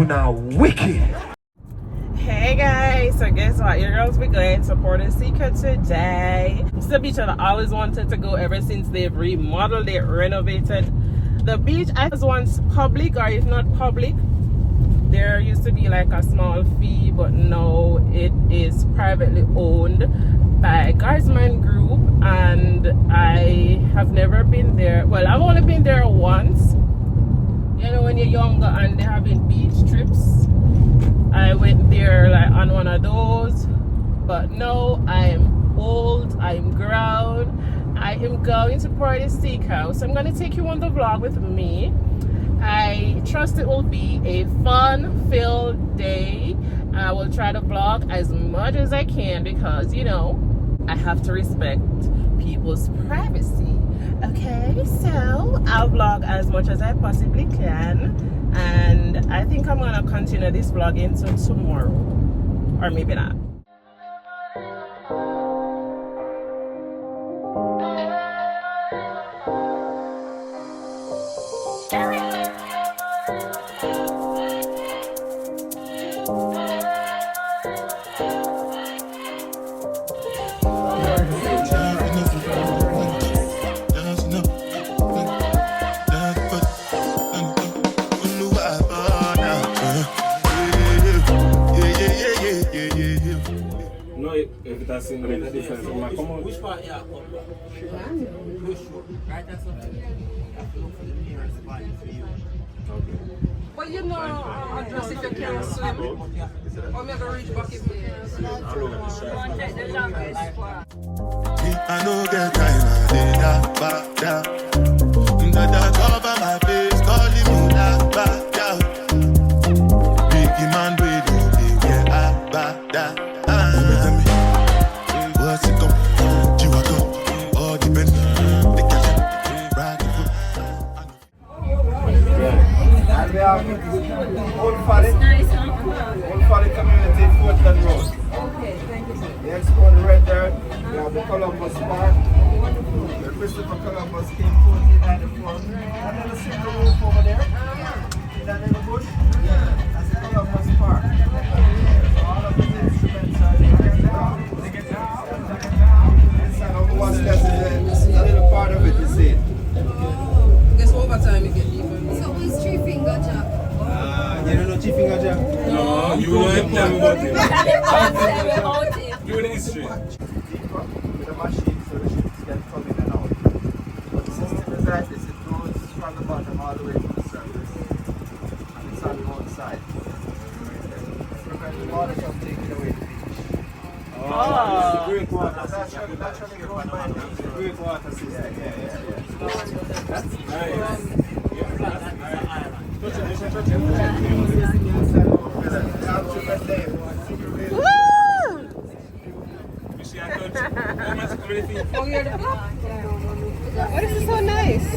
Now wicked. Hey guys, so guess what? Your girls be going to Puerto Seco today. It's the beach that I always wanted to go ever since they've remodeled it, renovated. The beach was once public, or if not public, there used to be like a small fee, but now it is privately owned by a guardsman group, and I have never been there. Well, I've only been there once. You know, when you're younger and they're having beach trips, I went there like on one of those. But now I'm old, I'm grown, I am going to Puerto Seco. So I'm going to take you on the vlog with me. I trust it will be a fun-filled day. I will try to vlog as much as I can because, you know, I have to respect people's privacy. Okay, so I'll vlog as much as I possibly can, and I think I'm gonna continue this vlog until tomorrow, or maybe not. Which part? Yeah. But you know, address if you can't swim. Or maybe reach back if you can't swim. I know get time, I did that back down. That cover my face, calling me that back down. Biggie man, we do get I back down. What's it go? You are go. All depend. They catch it. Right. And we have Old Folly Community, Portland Road. Okay, thank you, sir. The expo, the red there. We have the Columbus Park. The Christopher Columbus came 1494. And then the single roof over there. Is that in the bush? Yeah. That's the Columbus Park. So all of these instruments are there. Inside of one step is a little part of it, you see. Guess over time you get even. So who's three finger jack? You don't know Three Finger Jack? No, you don't tell me about him. You in history. Deeper with a machine so the ships can come in and out. But the system is like this, it goes from the bottom all the way to the surface. And it's on the outside. Prevent the water from taking away the beach. Oh, it's a great water. Naturally grown by nature. Great water system. Yeah. That's nice. Oh, you're the block? Oh, this is so nice.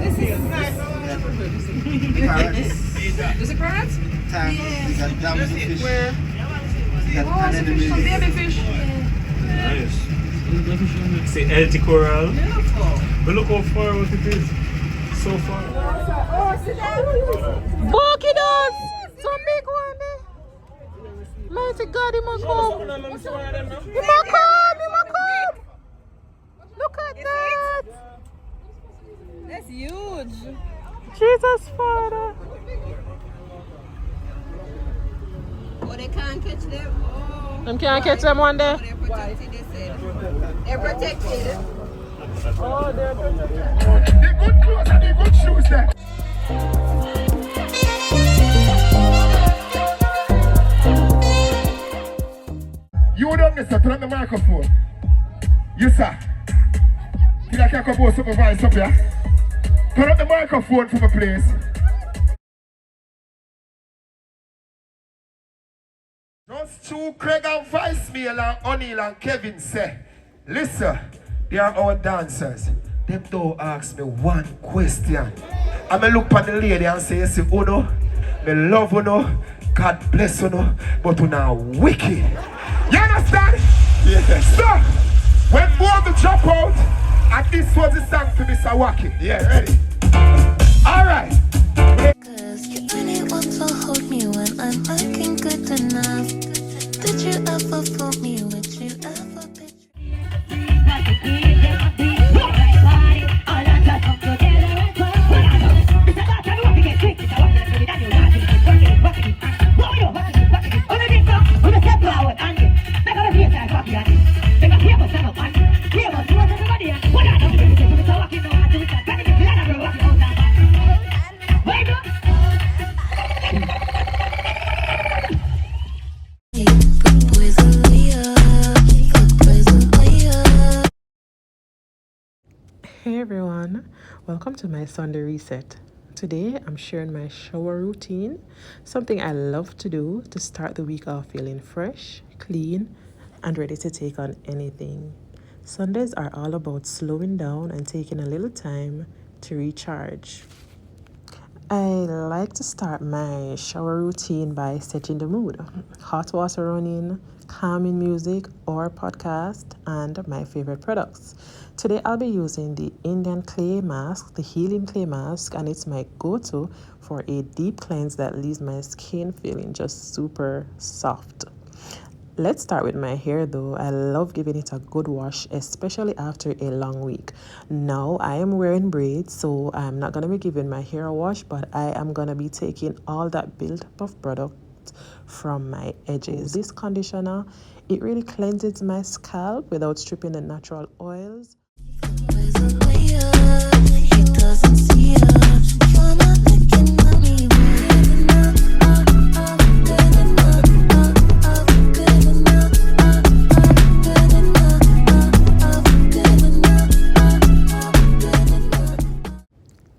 This is nice. Is it carrots? You got dams of fish. Where? You got Oh, some fish, some baby fish. Nice. See, healthy coral. Beautiful. But look how far what it is. So far. Buckidos! Some big one there. Mighty God, he must come. He must come. Look at that. That's huge. Jesus, Father. Oh, they can't catch them. Oh. Them can't catch them one day. Oh, they're protected, they said. They're protected. Oh, they're protected. The good clothes and the good shoes there. You don't miss it, turn on the microphone. Yes, sir. Think I can come over supervise up here? Turn on the microphone for me, please. Just two Craig and Vice Mail and O'Neill and Kevin say, listen, they are our dancers. Them don't ask me one question. I may look at the lady and say, yes, Uno, me love Uno, God bless Uno, but Uno wicked. You understand? Yes. So, when more the drop out, and this was the song to Mr. Wacky. Yeah, ready. Alright. Cause you really want to hold me when I'm looking good enough. Did you ever fool me? Would you ever betray? Hey everyone, welcome to my Sunday reset. Today I'm sharing my shower routine, something I love to do to start the week off feeling fresh, clean, and ready to take on anything. Sundays are all about slowing down and taking a little time to recharge. I like to start my shower routine by setting the mood. Hot water running, calming music or podcast, and my favorite products. Today I'll be using the Indian clay mask, the healing clay mask, and it's my go-to for a deep cleanse that leaves my skin feeling just super soft. Let's start with my hair though. I love giving it a good wash, especially after a long week. Now I am wearing braids, so I'm not gonna be giving my hair a wash, but I am gonna be taking all that buildup of product from my edges. This conditioner, it really cleanses my scalp without stripping the natural oils.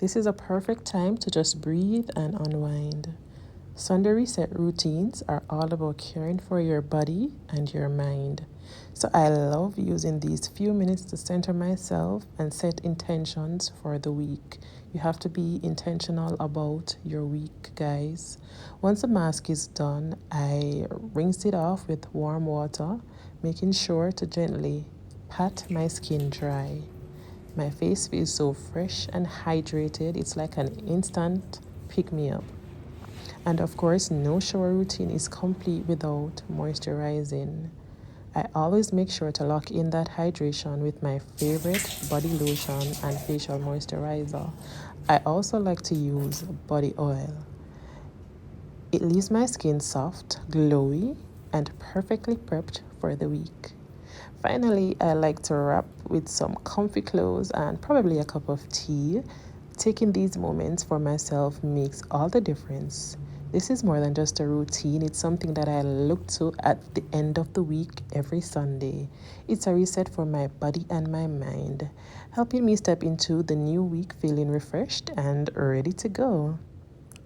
This is a perfect time to just breathe and unwind. Sunday reset routines are all about caring for your body and your mind. So I love using these few minutes to center myself and set intentions for the week. You have to be intentional about your week, guys. Once the mask is done, I rinse it off with warm water, making sure to gently pat my skin dry. My face feels so fresh and hydrated. It's like an instant pick-me-up. And of course, no shower routine is complete without moisturizing. I always make sure to lock in that hydration with my favorite body lotion and facial moisturizer. I also like to use body oil. It leaves my skin soft, glowy, and perfectly prepped for the week. Finally, I like to wrap with some comfy clothes and probably a cup of tea. Taking these moments for myself makes all the difference. This is more than just a routine. It's something that I look to at the end of the week every Sunday. It's a reset for my body and my mind, helping me step into the new week feeling refreshed and ready to go.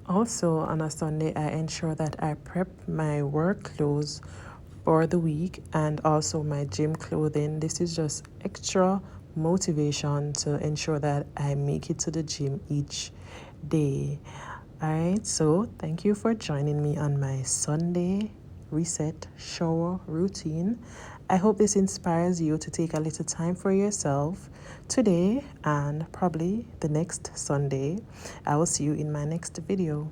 Also, on a Sunday, I ensure that I prep my work clothes for the week and also my gym clothing. This is just extra motivation to ensure that I make it to the gym each day. Alright, so thank you for joining me on my Sunday reset shower routine. I hope this inspires you to take a little time for yourself today and probably the next Sunday. I will see you in my next video.